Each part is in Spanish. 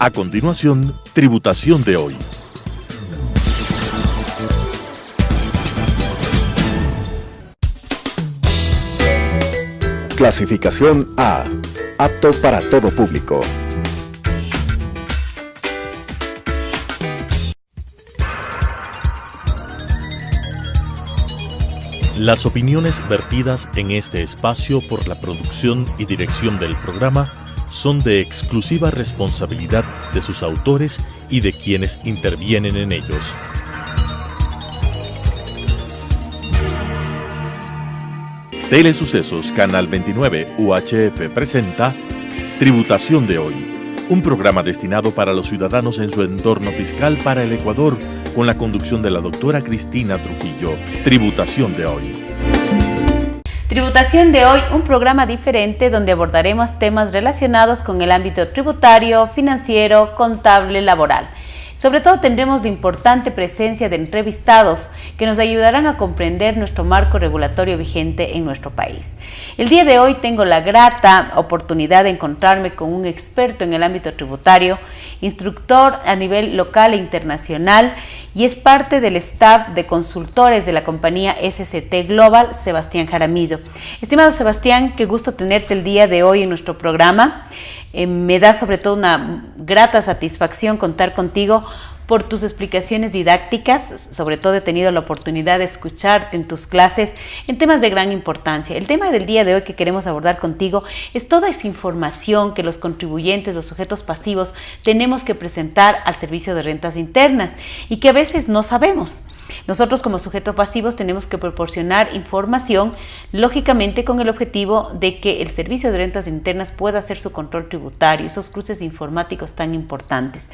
A continuación, Tributación de hoy. Clasificación A. Apto para todo público. Las opiniones vertidas en este espacio por la producción y dirección del programa son de exclusiva responsabilidad de sus autores y de quienes intervienen en ellos. Telesucesos Canal 29 UHF presenta Tributación de hoy, un programa destinado para los ciudadanos en su entorno fiscal para el Ecuador, con la conducción de la doctora Cristina Trujillo. Tributación de hoy. Tributación de hoy, un programa diferente donde abordaremos temas relacionados con el ámbito tributario, financiero, contable, laboral. Sobre todo tendremos la importante presencia de entrevistados que nos ayudarán a comprender nuestro marco regulatorio vigente en nuestro país. El día de hoy tengo la grata oportunidad de encontrarme con un experto en el ámbito tributario, instructor a nivel local e internacional y es parte del staff de consultores de la compañía SCT Global, Sebastián Jaramillo. Estimado Sebastián, qué gusto tenerte el día de hoy en nuestro programa. Me da sobre todo una grata satisfacción contar contigo por tus explicaciones didácticas. Sobre todo he tenido la oportunidad de escucharte en tus clases en temas de gran importancia. El tema del día de hoy que queremos abordar contigo es toda esa información que los contribuyentes, los sujetos pasivos, tenemos que presentar al Servicio de Rentas Internas y que a veces no sabemos. Nosotros como sujetos pasivos tenemos que proporcionar información, lógicamente con el objetivo de que el Servicio de Rentas Internas pueda hacer su control tributario, esos cruces informáticos tan importantes.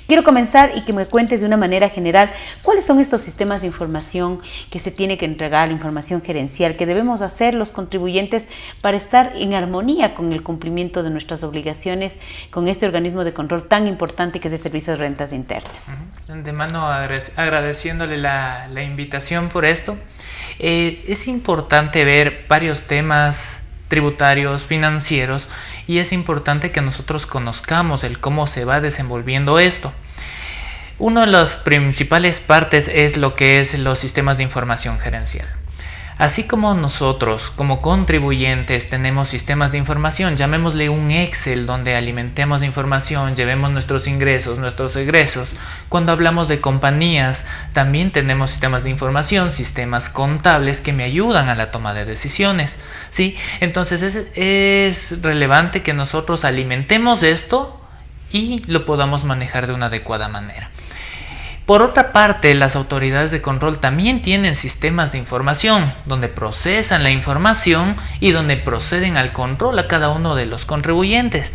Quiero comenzar y que me cuentes de una manera general cuáles son estos sistemas de información que se tiene que entregar, la información gerencial que debemos hacer los contribuyentes para estar en armonía con el cumplimiento de nuestras obligaciones con este organismo de control tan importante que es el Servicio de Rentas Internas. De antemano agradeciéndole la invitación por esto. Es importante ver varios temas tributarios, financieros, y es importante que nosotros conozcamos el cómo se va desenvolviendo esto. Una de las principales partes es lo que es los sistemas de información gerencial. Así como nosotros, como contribuyentes, tenemos sistemas de información, llamémosle un Excel, donde alimentemos de información, llevemos nuestros ingresos, nuestros egresos. Cuando hablamos de compañías, también tenemos sistemas de información, sistemas contables que me ayudan a la toma de decisiones, ¿sí? Entonces es relevante que nosotros alimentemos esto y lo podamos manejar de una adecuada manera. Por otra parte, las autoridades de control también tienen sistemas de información donde procesan la información y donde proceden al control a cada uno de los contribuyentes.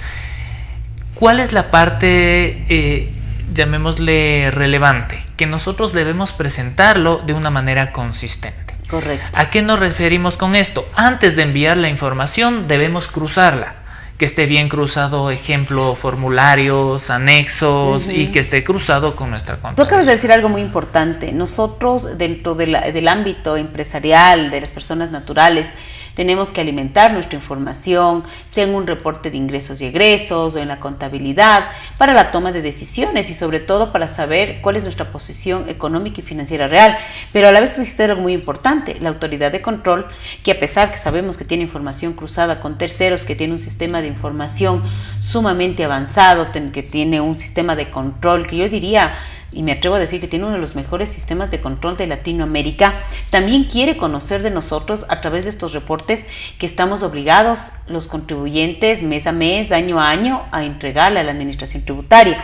¿Cuál es la parte, llamémosle relevante? Que nosotros debemos presentarlo de una manera consistente. Correcto. ¿A qué nos referimos con esto? Antes de enviar la información debemos cruzarla. Que esté bien cruzado, ejemplo, formularios, anexos, y que esté cruzado con nuestra contabilidad. Tú acabas de decir algo muy importante. Nosotros, dentro del ámbito empresarial, de las personas naturales, tenemos que alimentar nuestra información, sea en un reporte de ingresos y egresos o en la contabilidad, para la toma de decisiones y sobre todo para saber cuál es nuestra posición económica y financiera real. Pero a la vez existe algo muy importante, la autoridad de control, que a pesar que sabemos que tiene información cruzada con terceros, que tiene un sistema de información sumamente avanzado, que tiene un sistema de control que yo diría, y me atrevo a decir que tiene uno de los mejores sistemas de control de Latinoamérica, también quiere conocer de nosotros a través de estos reportes que estamos obligados los contribuyentes mes a mes, año a año, a entregarle a la administración tributaria.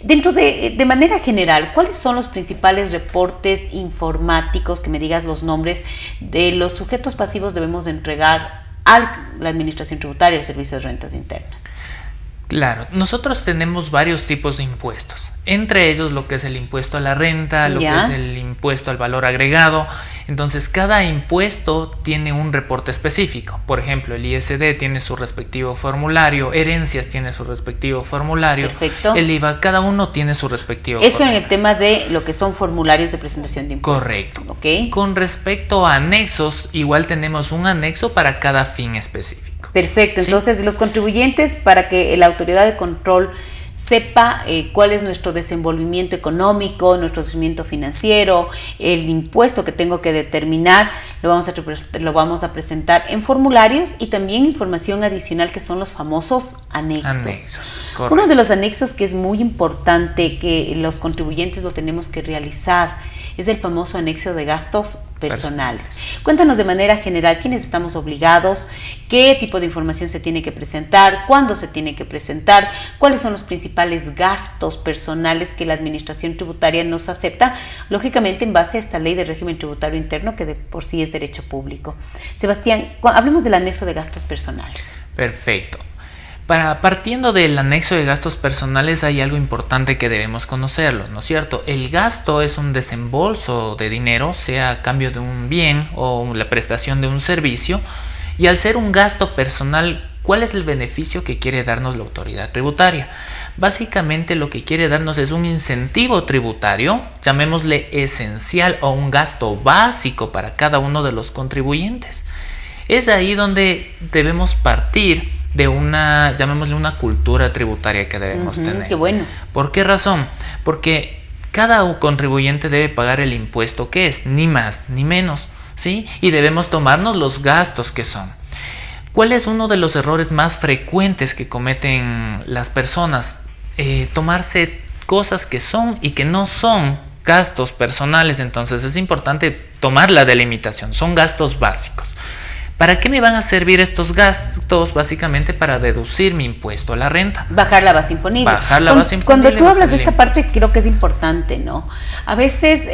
Dentro de manera general, ¿cuáles son los principales reportes informáticos, que me digas los nombres, de los sujetos pasivos debemos de entregar a la administración tributaria, al Servicio de Rentas Internas? Claro, nosotros tenemos varios tipos de impuestos, entre ellos lo que es el impuesto a la renta, lo que es el impuesto al valor agregado. Entonces cada impuesto tiene un reporte específico. Por ejemplo, el ISD tiene su respectivo formulario, herencias tiene su respectivo formulario. Perfecto. El IVA, cada uno tiene su respectivo Eso formulario. en el tema de lo que son formularios de presentación de impuestos. Correcto. ¿Okay? Con respecto a anexos, igual tenemos un anexo para cada fin específico. Perfecto. ¿Sí? Entonces, los contribuyentes, para que la autoridad de control sepa cuál es nuestro desenvolvimiento económico, nuestro desenvolvimiento financiero, el impuesto que tengo que determinar, lo vamos a presentar en formularios y también información adicional que son los famosos anexos. Uno de los anexos que es muy importante que los contribuyentes lo tenemos que realizar es el famoso anexo de gastos personales. Cuéntanos de manera general quiénes estamos obligados, qué tipo de información se tiene que presentar, cuándo se tiene que presentar, cuáles son los principales gastos personales que la administración tributaria nos acepta, lógicamente en base a esta ley de régimen tributario interno que de por sí es derecho público. Sebastián, hablemos del anexo de gastos personales. Perfecto. Partiendo del anexo de gastos personales hay algo importante que debemos conocerlo, ¿no es cierto? El gasto es un desembolso de dinero, sea a cambio de un bien o la prestación de un servicio, y al ser un gasto personal, ¿cuál es el beneficio que quiere darnos la autoridad tributaria? Básicamente lo que quiere darnos es un incentivo tributario, llamémosle esencial o un gasto básico para cada uno de los contribuyentes. Es ahí donde debemos partir de una, llamémosle una cultura tributaria que debemos tener. Qué bueno. ¿Por qué razón? Porque cada contribuyente debe pagar el impuesto que es, ni más ni menos, ¿sí? Y debemos tomarnos los gastos que son. ¿Cuál es uno de los errores más frecuentes que cometen las personas? Tomarse cosas que son y que no son gastos personales. Entonces es importante tomar la delimitación, son gastos básicos. ¿Para qué me van a servir estos gastos? Básicamente para deducir mi impuesto a la renta. Bajar la base imponible. Cuando tú hablas de esta parte, creo que es importante, ¿no? A veces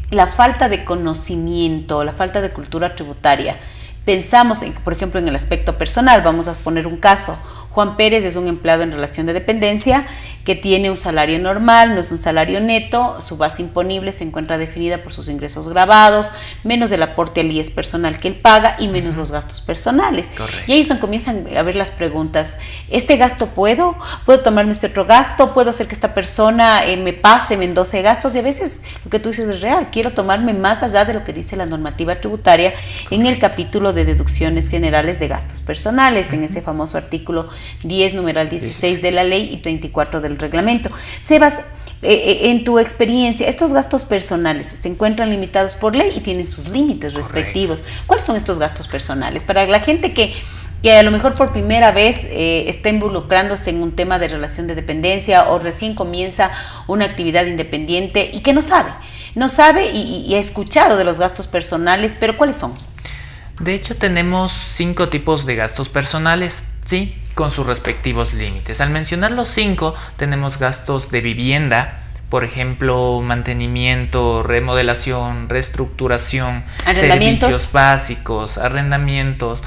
la falta de conocimiento, la falta de cultura tributaria, pensamos, por ejemplo, en el aspecto personal. Vamos a poner un caso. Juan Pérez es un empleado en relación de dependencia que tiene un salario normal, no es un salario neto, su base imponible se encuentra definida por sus ingresos grabados, menos el aporte al IES personal que él paga y menos los gastos personales. Correcto. Y ahí comienzan a ver las preguntas. ¿Este gasto puedo tomarme este otro gasto? ¿Puedo hacer que esta persona me pase, me endose gastos? Y a veces lo que tú dices es real, quiero tomarme más allá de lo que dice la normativa tributaria en el capítulo de deducciones generales de gastos personales, en ese famoso artículo 10, numeral 16 de la ley y 34 del reglamento. Sebas, en tu experiencia, estos gastos personales se encuentran limitados por ley y tienen sus límites respectivos. Correcto. ¿Cuáles son estos gastos personales? Para la gente que a lo mejor por primera vez está involucrándose en un tema de relación de dependencia o recién comienza una actividad independiente y que no sabe y ha escuchado de los gastos personales, pero ¿cuáles son? De hecho, tenemos 5 tipos de gastos personales, ¿sí? Con sus respectivos límites. Al mencionar los 5, tenemos gastos de vivienda, por ejemplo, mantenimiento, remodelación, reestructuración, servicios básicos, arrendamientos.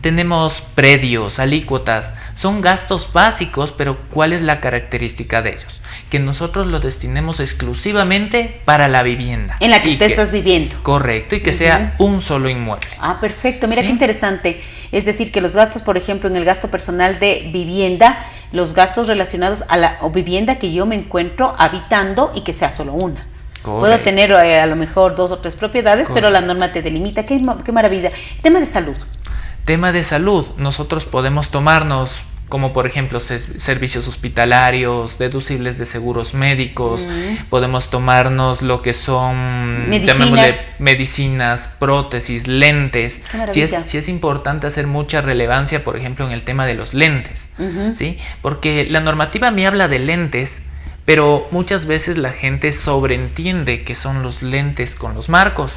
Tenemos predios, alícuotas, son gastos básicos, pero ¿cuál es la característica de ellos? Que nosotros lo destinemos exclusivamente para la vivienda. En la que estás viviendo. Correcto, y que sea un solo inmueble. Ah, perfecto, mira, ¿sí? Qué interesante. Es decir, que los gastos, por ejemplo, en el gasto personal de vivienda, los gastos relacionados a la vivienda que yo me encuentro habitando y que sea solo una. Correcto. Puedo tener a lo mejor 2 o 3 propiedades, Correcto. pero la norma te delimita. Qué maravilla. Tema de salud. Tema de salud, nosotros podemos tomarnos como por ejemplo servicios hospitalarios, deducibles de seguros médicos, podemos tomarnos lo que son medicinas, prótesis, lentes. Sí es importante hacer mucha relevancia, por ejemplo, en el tema de los lentes, ¿sí? Porque la normativa me habla de lentes, pero muchas veces la gente sobreentiende que son los lentes con los marcos.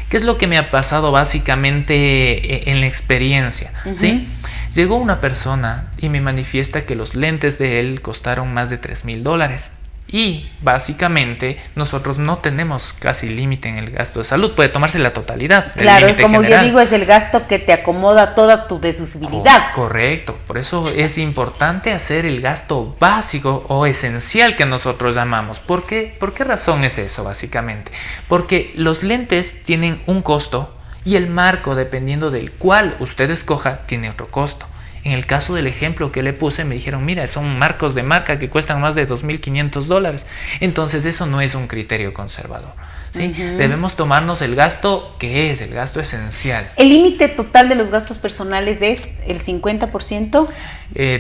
¿Qué es lo que me ha pasado básicamente en la experiencia? ¿Sí? Llegó una persona y me manifiesta que los lentes de él costaron más de $3,000. Y básicamente nosotros no tenemos casi límite en el gasto de salud, puede tomarse la totalidad. Claro, como general. Yo digo, es el gasto que te acomoda toda tu deducibilidad. Correcto, por eso es importante hacer el gasto básico o esencial que nosotros llamamos. ¿Por qué razón es eso básicamente? Porque los lentes tienen un costo y el marco, dependiendo del cual usted escoja, tiene otro costo. En el caso del ejemplo que le puse, me dijeron, mira, son marcos de marca que cuestan más de $2,500. Entonces eso no es un criterio conservador, ¿sí? Debemos tomarnos el gasto que es el gasto esencial. ¿El límite total de los gastos personales es el 50%?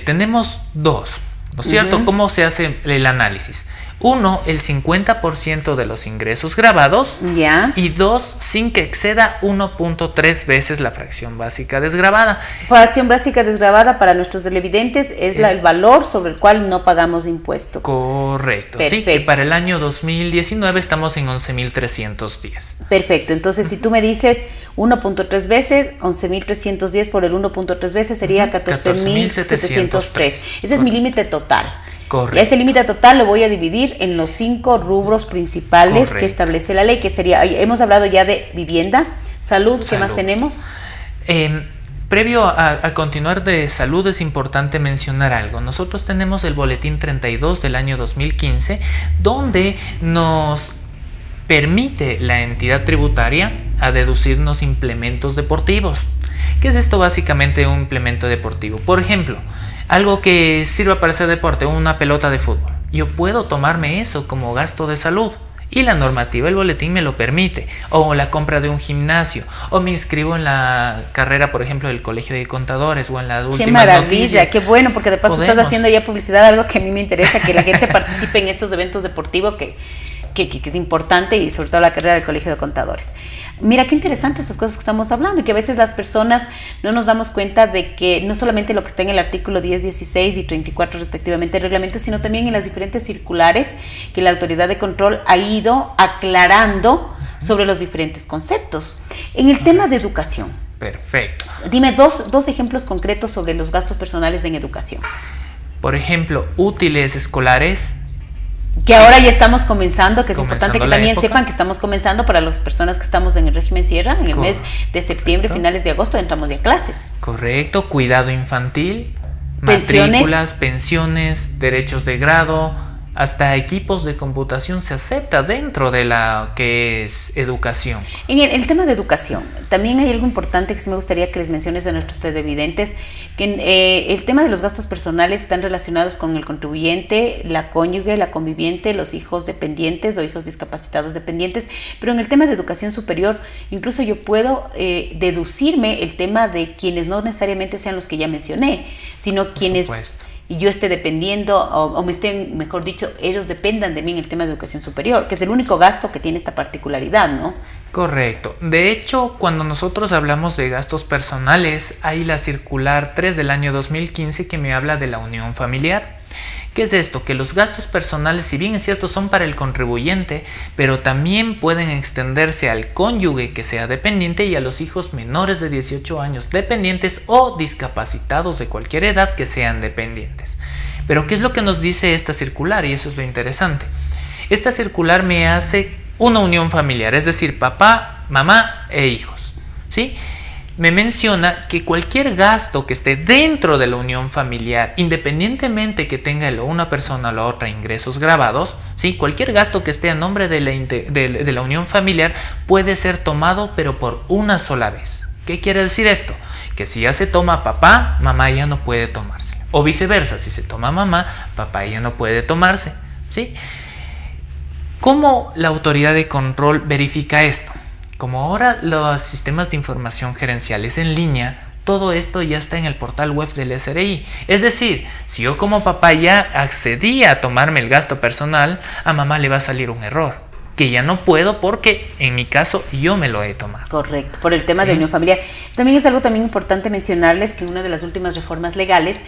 Tenemos dos. ¿no es cierto? ¿Cómo se hace el análisis? 1, el 50% de los ingresos grabados. Ya. Y 2, sin que exceda 1.3 veces la fracción básica desgravada. Fracción básica desgravada para nuestros televidentes es el valor sobre el cual no pagamos impuesto. Correcto. Perfecto. Sí, que para el año 2019 estamos en 11.310. Perfecto. Entonces, si tú me dices 1.3 veces, 11.310 por el 1.3 veces sería 14.703. Ese es mi límite total. Correcto. Y ese límite total lo voy a dividir en los 5 rubros principales que establece la ley, que sería, hemos hablado ya de vivienda, salud. ¿Qué más tenemos? Previo a continuar de salud, es importante mencionar algo. Nosotros tenemos el boletín 32 del año 2015, donde nos permite la entidad tributaria a deducirnos implementos deportivos. ¿Qué es esto? Básicamente un implemento deportivo. Por ejemplo, algo que sirva para hacer deporte, una pelota de fútbol. Yo puedo tomarme eso como gasto de salud y la normativa, el boletín me lo permite. O la compra de un gimnasio, o me inscribo en la carrera, por ejemplo, del Colegio de Contadores o en la última. ¡Qué maravilla! ¡Qué bueno! Porque de paso estás haciendo ya publicidad, algo que a mí me interesa, que la gente participe en estos eventos deportivos que es importante, y sobre todo la carrera del Colegio de Contadores. Mira, qué interesante estas cosas que estamos hablando, y que a veces las personas no nos damos cuenta de que no solamente lo que está en el artículo 10, 16 y 34 respectivamente del reglamento, sino también en las diferentes circulares que la autoridad de control ha ido aclarando sobre los diferentes conceptos. En el tema de educación. Perfecto. Dime dos ejemplos concretos sobre los gastos personales en educación. Por ejemplo, útiles escolares. Que ahora ya estamos comenzando, que es importante que también sepan que estamos comenzando para las personas que estamos en el régimen Sierra, en el mes de septiembre, finales de agosto, entramos ya a clases. Correcto, cuidado infantil, pensiones, matrículas, pensiones, derechos de grado, hasta equipos de computación se acepta dentro de la que es educación. En el tema de educación, también hay algo importante que sí me gustaría que les menciones a nuestros televidentes, que el tema de los gastos personales están relacionados con el contribuyente, la cónyuge, la conviviente, los hijos dependientes o hijos discapacitados dependientes, pero en el tema de educación superior, incluso yo puedo deducirme el tema de quienes no necesariamente sean los que ya mencioné, sino quienes... y yo esté dependiendo, o me estén, mejor dicho, ellos dependan de mí en el tema de educación superior, que es el único gasto que tiene esta particularidad, ¿no? Correcto. De hecho, cuando nosotros hablamos de gastos personales, hay la circular 3 del año 2015 que me habla de la unión familiar. ¿Qué es esto? Que los gastos personales, si bien es cierto, son para el contribuyente, pero también pueden extenderse al cónyuge que sea dependiente y a los hijos menores de 18 años dependientes o discapacitados de cualquier edad que sean dependientes. Pero ¿qué es lo que nos dice esta circular? Y eso es lo interesante. Esta circular me hace una unión familiar, es decir, papá, mamá e hijos, ¿sí? Me menciona que cualquier gasto que esté dentro de la unión familiar, independientemente que tenga una persona o la otra ingresos grabados, ¿sí? Cualquier gasto que esté a nombre de la unión familiar puede ser tomado, pero por una sola vez. ¿Qué quiere decir esto? Que si ya se toma papá, mamá ya no puede tomarse. O viceversa, si se toma mamá, papá ya no puede tomarse, ¿sí? ¿Cómo la autoridad de control verifica esto? Como ahora los sistemas de información gerenciales en línea, todo esto ya está en el portal web del SRI. Es decir, si yo como papá ya accedí a tomarme el gasto personal, a mamá le va a salir un error, que ya no puedo porque en mi caso yo me lo he tomado. Correcto, por el tema de unión familiar. También es algo también importante mencionarles que en una de las últimas reformas legales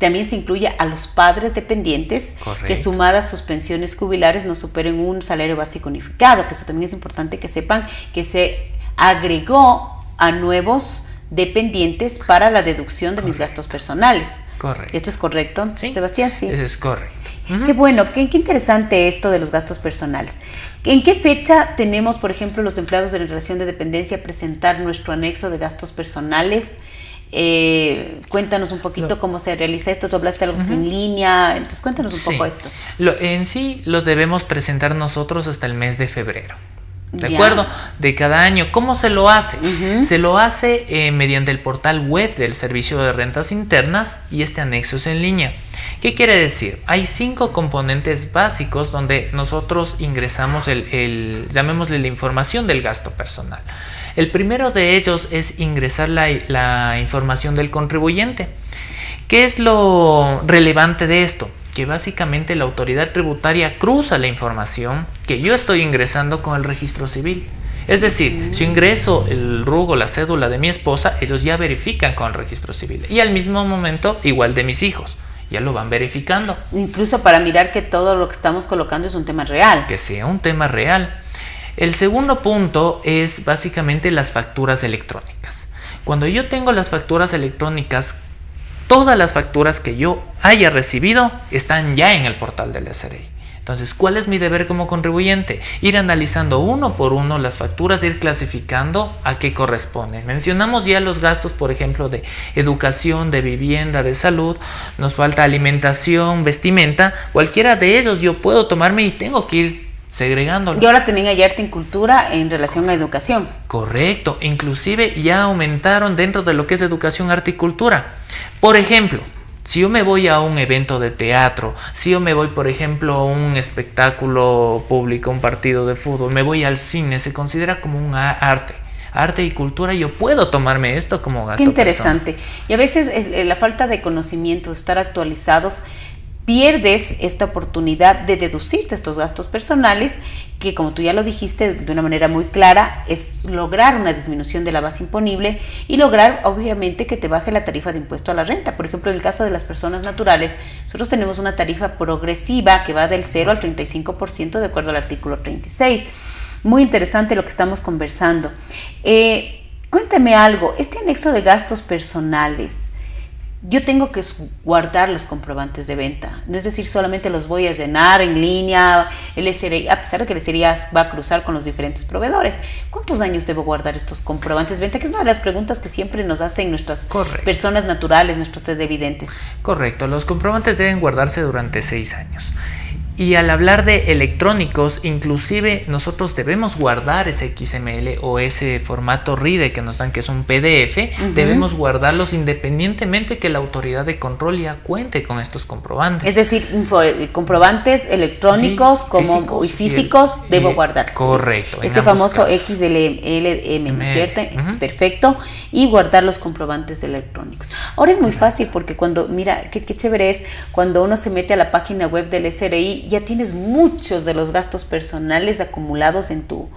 también se incluye a los padres dependientes. Correcto. Que sumadas sus pensiones jubilares no superen un salario básico unificado, que eso también es importante que sepan que se agregó a nuevos dependientes para la deducción de mis gastos personales. Correcto. ¿Esto es correcto, ¿Sí? Sebastián? Sí. Eso es correcto. Qué bueno, qué interesante esto de los gastos personales. ¿En qué fecha tenemos, por ejemplo, los empleados de la relación de dependencia presentar nuestro anexo de gastos personales? Cuéntanos un poquito cómo se realiza esto. Tú hablaste algo en línea, entonces cuéntanos un poco esto. En sí lo debemos presentar nosotros hasta el mes de febrero. ¿De acuerdo? De cada año. ¿Cómo se lo hace? Se lo hace mediante el portal web del Servicio de Rentas Internas y este anexo es en línea. ¿Qué quiere decir? Hay 5 componentes básicos donde nosotros ingresamos llamémosle la información del gasto personal. El primero de ellos es ingresar la información del contribuyente. ¿Qué es lo relevante de esto? que básicamente la autoridad tributaria cruza la información que yo estoy ingresando con el registro civil. Es decir, si ingreso el RUC o la cédula de mi esposa, ellos ya verifican con el registro civil. Y al mismo momento, igual de mis hijos, ya lo van verificando. Incluso para mirar que todo lo que estamos colocando es un tema real. Que sea un tema real. El segundo punto es básicamente las facturas electrónicas. Cuando yo tengo las facturas electrónicas, todas las facturas que yo haya recibido están ya en el portal del SRI. Entonces, ¿cuál es mi deber como contribuyente? Ir analizando uno por uno las facturas, ir clasificando a qué corresponden. Mencionamos ya los gastos, por ejemplo, de educación, de vivienda, de salud. Nos falta alimentación, vestimenta. Cualquiera de ellos yo puedo tomarme y tengo que ir segregándolo. Y ahora también hay arte y cultura en relación a educación. Correcto. Inclusive ya aumentaron dentro de lo que es educación, arte y cultura. Por ejemplo, si yo me voy a un evento de teatro, si yo me voy, por ejemplo, a un espectáculo público, un partido de fútbol, me voy al cine, se considera como un arte y cultura. Yo puedo tomarme esto como gasto. Qué interesante. Personal. Y a veces la falta de conocimiento, de estar actualizados, pierdes esta oportunidad de deducirte estos gastos personales, que como tú ya lo dijiste de una manera muy clara, es lograr una disminución de la base imponible y lograr obviamente que te baje la tarifa de impuesto a la renta. Por ejemplo, en el caso de las personas naturales, nosotros tenemos una tarifa progresiva que va del 0 al 35% de acuerdo al artículo 36. Muy interesante lo que estamos conversando. Cuéntame algo, este anexo de gastos personales, yo tengo que guardar los comprobantes de venta, no es decir, solamente los voy a llenar en línea, el SRI, a pesar de que el SRI va a cruzar con los diferentes proveedores. ¿Cuántos años debo guardar estos comprobantes de venta? Que es una de las preguntas que siempre nos hacen nuestras personas naturales, nuestros televidentes. Correcto, los comprobantes deben guardarse durante 6 años. Y al hablar de electrónicos, inclusive nosotros debemos guardar ese XML o ese formato RIDE que nos dan, que es un PDF, debemos guardarlos independientemente que la autoridad de control ya cuente con estos comprobantes. Es decir, comprobantes electrónicos físicos debo guardarlos. Correcto. Este famoso XLM, ¿no es cierto? Perfecto. Y guardar los comprobantes electrónicos. Ahora es muy fácil porque mira, qué chévere es cuando uno se mete a la página web del SRI, ya tienes muchos de los gastos personales acumulados en tu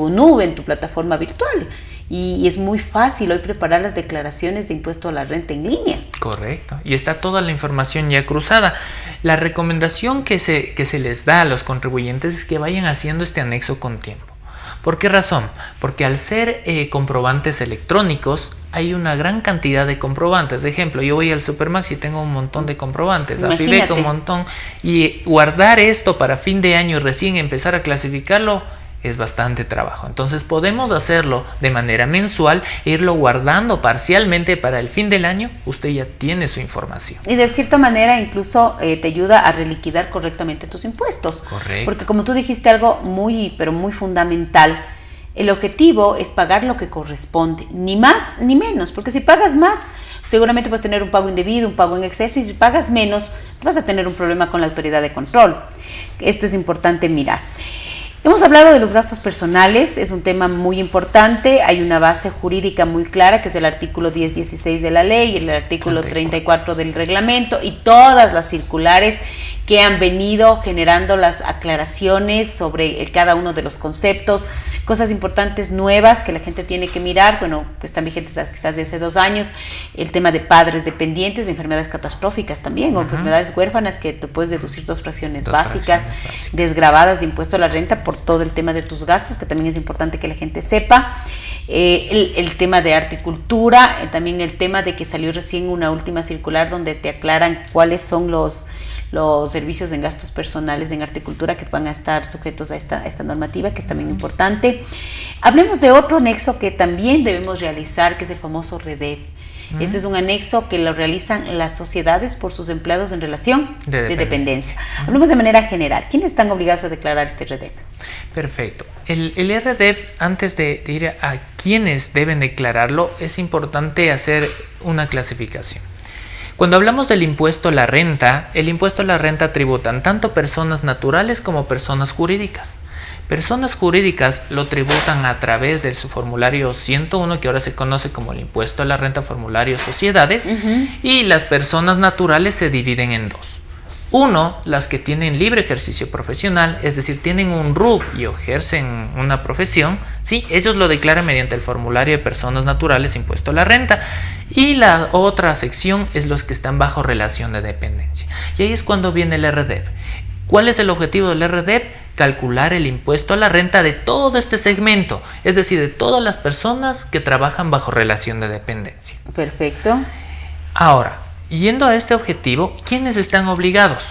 nube, en tu plataforma virtual. Y es muy fácil hoy preparar las declaraciones de impuesto a la renta en línea. Correcto. Y está toda la información ya cruzada. La recomendación que se les da a los contribuyentes es que vayan haciendo este anexo con tiempo. ¿Por qué razón? Porque al ser comprobantes electrónicos, hay una gran cantidad de comprobantes. De ejemplo, yo voy al Supermax y tengo un montón de comprobantes, a FIBEC un montón, y guardar esto para fin de año y recién empezar a clasificarlo es bastante trabajo. Entonces podemos hacerlo de manera mensual, irlo guardando parcialmente para el fin del año, usted ya tiene su información. Y de cierta manera incluso te ayuda a reliquidar correctamente tus impuestos. Correcto. Porque como tú dijiste algo muy, pero muy fundamental, el objetivo es pagar lo que corresponde, ni más ni menos, porque si pagas más, seguramente puedes tener un pago indebido, un pago en exceso, y si pagas menos, vas a tener un problema con la autoridad de control. Esto es importante mirar. Hemos hablado de los gastos personales, es un tema muy importante, hay una base jurídica muy clara que es el artículo 10.16 de la ley, el artículo 34 del reglamento y todas las circulares que han venido generando las aclaraciones sobre cada uno de los conceptos, cosas importantes nuevas que la gente tiene que mirar, bueno, pues están vigentes quizás de hace 2 años, el tema de padres dependientes, de enfermedades catastróficas también, o enfermedades huérfanas que tú puedes deducir 2 fracciones básicas, desgravadas de impuesto a la renta por todo el tema de tus gastos, que también es importante que la gente sepa, el tema de arte y cultura, también el tema de que salió recién una última circular donde te aclaran cuáles son los servicios en gastos personales en arte y cultura que van a estar sujetos a esta normativa, que es también importante. Hablemos de otro anexo que también debemos realizar, que es el famoso REDEV. Este es un anexo que lo realizan las sociedades por sus empleados en relación de dependencia. Hablemos de manera general. ¿Quiénes están obligados a declarar este REDEV? Perfecto. El REDEV, antes de ir a quiénes deben declararlo, es importante hacer una clasificación. Cuando hablamos del impuesto a la renta, el impuesto a la renta tributan tanto personas naturales como personas jurídicas. Personas jurídicas lo tributan a través de su formulario 101, que ahora se conoce como el impuesto a la renta formulario sociedades, y las personas naturales se dividen en 2. Uno, las que tienen libre ejercicio profesional, es decir, tienen un RUP y ejercen una profesión, ¿sí? Ellos lo declaran mediante el formulario de personas naturales impuesto a la renta. Y la otra sección es los que están bajo relación de dependencia. Y ahí es cuando viene el RDEP. ¿Cuál es el objetivo del RDEP? Calcular el impuesto a la renta de todo este segmento, es decir, de todas las personas que trabajan bajo relación de dependencia. Perfecto. Ahora, yendo a este objetivo, ¿quiénes están obligados?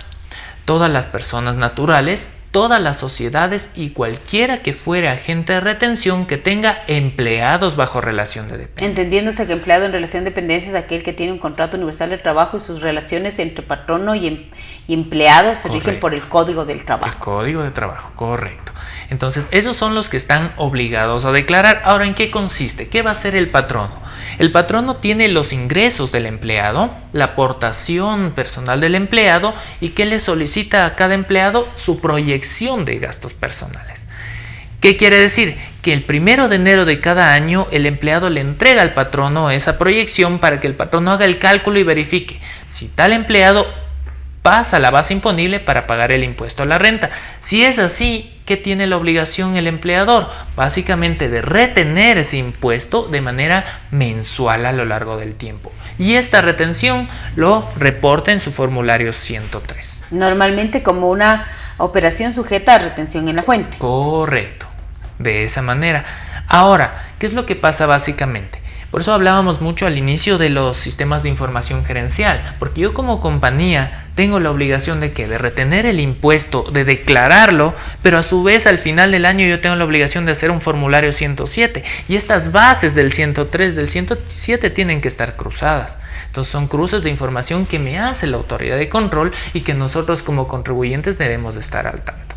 Todas las personas naturales, todas las sociedades y cualquiera que fuera agente de retención que tenga empleados bajo relación de dependencia. Entendiéndose que empleado en relación de dependencia es aquel que tiene un contrato universal de trabajo y sus relaciones entre patrono y empleado se rigen por el Código del Trabajo. El Código de Trabajo, correcto. Entonces, esos son los que están obligados a declarar. Ahora, ¿en qué consiste? ¿Qué va a hacer el patrono? El patrono tiene los ingresos del empleado, la aportación personal del empleado y que le solicita a cada empleado su proyección de gastos personales. ¿Qué quiere decir? Que el 1 de enero de cada año el empleado le entrega al patrono esa proyección para que el patrono haga el cálculo y verifique si tal empleado pasa la base imponible para pagar el impuesto a la renta. Si es así, ¿qué tiene la obligación el empleador? Básicamente de retener ese impuesto de manera mensual a lo largo del tiempo. Y esta retención lo reporta en su formulario 103. Normalmente como una operación sujeta a retención en la fuente. Correcto, de esa manera. Ahora, ¿qué es lo que pasa básicamente? Por eso hablábamos mucho al inicio de los sistemas de información gerencial, porque yo como compañía tengo la obligación de ¿qué? De retener el impuesto, de declararlo, pero a su vez al final del año yo tengo la obligación de hacer un formulario 107 y estas bases del 103, del 107 tienen que estar cruzadas. Entonces son cruces de información que me hace la autoridad de control y que nosotros como contribuyentes debemos de estar al tanto.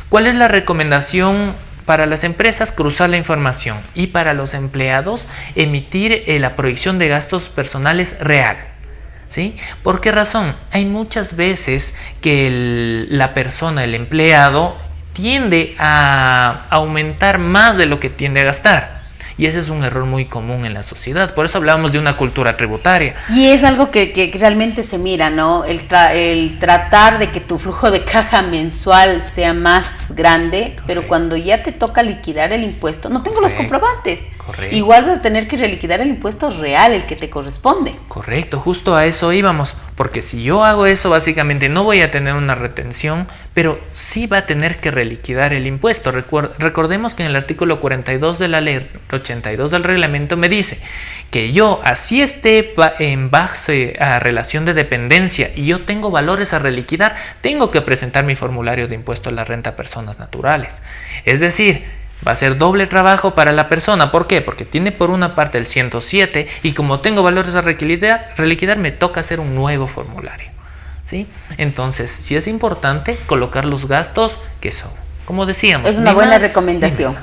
¿Cuál es la recomendación? Para las empresas, cruzar la información y para los empleados, emitir la proyección de gastos personales real. ¿Sí? ¿Por qué razón? Hay muchas veces que la persona, el empleado, tiende a aumentar más de lo que tiende a gastar. Y ese es un error muy común en la sociedad. Por eso hablamos de una cultura tributaria. Y es algo que realmente se mira, ¿no? El tratar de que tu flujo de caja mensual sea más grande, correcto, pero cuando ya te toca liquidar el impuesto, no tengo los comprobantes. Correcto. Igual vas a tener que reliquidar el impuesto real, el que te corresponde. Correcto, justo a eso íbamos. Porque si yo hago eso, básicamente no voy a tener una retención, pero sí va a tener que reliquidar el impuesto. Recordemos que en el artículo 42 de la ley 82 del reglamento me dice que yo, así esté en base a relación de dependencia y yo tengo valores a reliquidar, tengo que presentar mi formulario de impuesto a la renta a personas naturales. Es decir, va a ser doble trabajo para la persona. ¿Por qué? Porque tiene por una parte el 107 y como tengo valores a reliquidar me toca hacer un nuevo formulario. ¿Sí? Entonces, sí es importante colocar los gastos que son, como decíamos. Es una buena recomendación.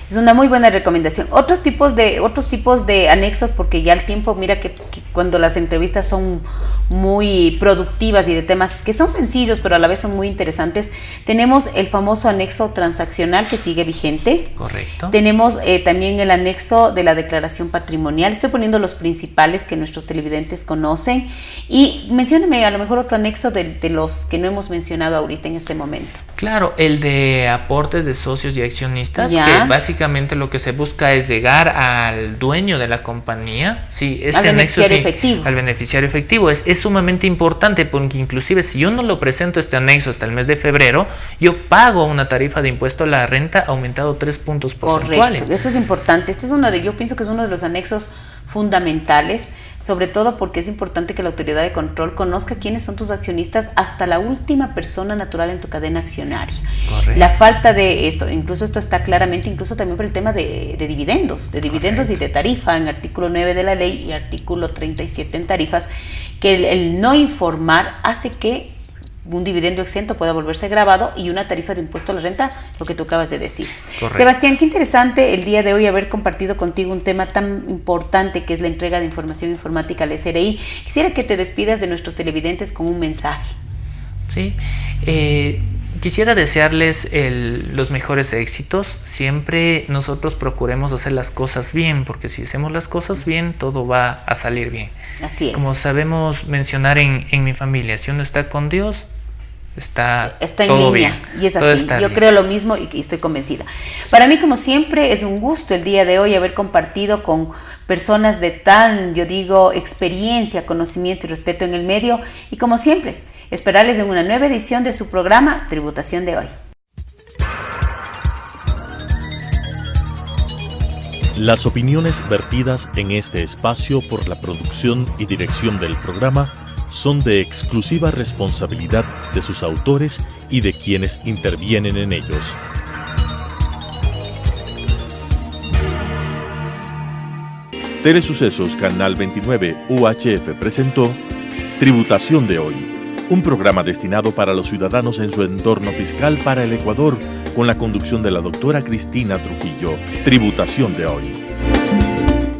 Es una muy buena recomendación. Otros tipos de anexos, porque ya el tiempo, mira que cuando las entrevistas son muy productivas y de temas que son sencillos, pero a la vez son muy interesantes, tenemos el famoso anexo transaccional que sigue vigente. Correcto. Tenemos también el anexo de la declaración patrimonial. Estoy poniendo los principales que nuestros televidentes conocen. Y mencióneme a lo mejor otro anexo de los que no hemos mencionado ahorita en este momento. Claro, el de aportes de socios y accionistas, ya, que básicamente lo que se busca es llegar al dueño de la compañía, sí, al beneficiario efectivo. Al beneficiario efectivo. Es sumamente importante porque inclusive si yo no lo presento este anexo hasta el mes de febrero, yo pago una tarifa de impuesto a la renta aumentado 3 puntos porcentuales. Correcto, esto es importante. Yo pienso que es uno de los anexos fundamentales, sobre todo porque es importante que la autoridad de control conozca quiénes son tus accionistas hasta la última persona natural en tu cadena accionaria. Correcto. La falta de esto, incluso esto está claramente, incluso también por el tema de dividendos, y de tarifa en artículo 9 de la ley y artículo 37 en tarifas, que el no informar hace que un dividendo exento pueda volverse grabado y una tarifa de impuesto a la renta, lo que tú acabas de decir. Correcto. Sebastián, qué interesante el día de hoy haber compartido contigo un tema tan importante que es la entrega de información informática al SRI. Quisiera que te despidas de nuestros televidentes con un mensaje. Sí, quisiera desearles los mejores éxitos. Siempre nosotros procuremos hacer las cosas bien, porque si hacemos las cosas bien, todo va a salir bien. Así es. Como sabemos mencionar en mi familia, si uno está con Dios, está en todo línea, bien. y es Todo así. está Yo bien. creo lo mismo y estoy convencida. Para mí, como siempre, es un gusto el día de hoy haber compartido con personas de tan, yo digo, experiencia, conocimiento y respeto en el medio. Y como siempre, esperarles en una nueva edición de su programa Tributación de Hoy. Las opiniones vertidas en este espacio por la producción y dirección del programa son de exclusiva responsabilidad de sus autores y de quienes intervienen en ellos. Telesucesos Canal 29 UHF presentó Tributación de Hoy, un programa destinado para los ciudadanos en su entorno fiscal para el Ecuador, con la conducción de la doctora Cristina Trujillo. Tributación de Hoy.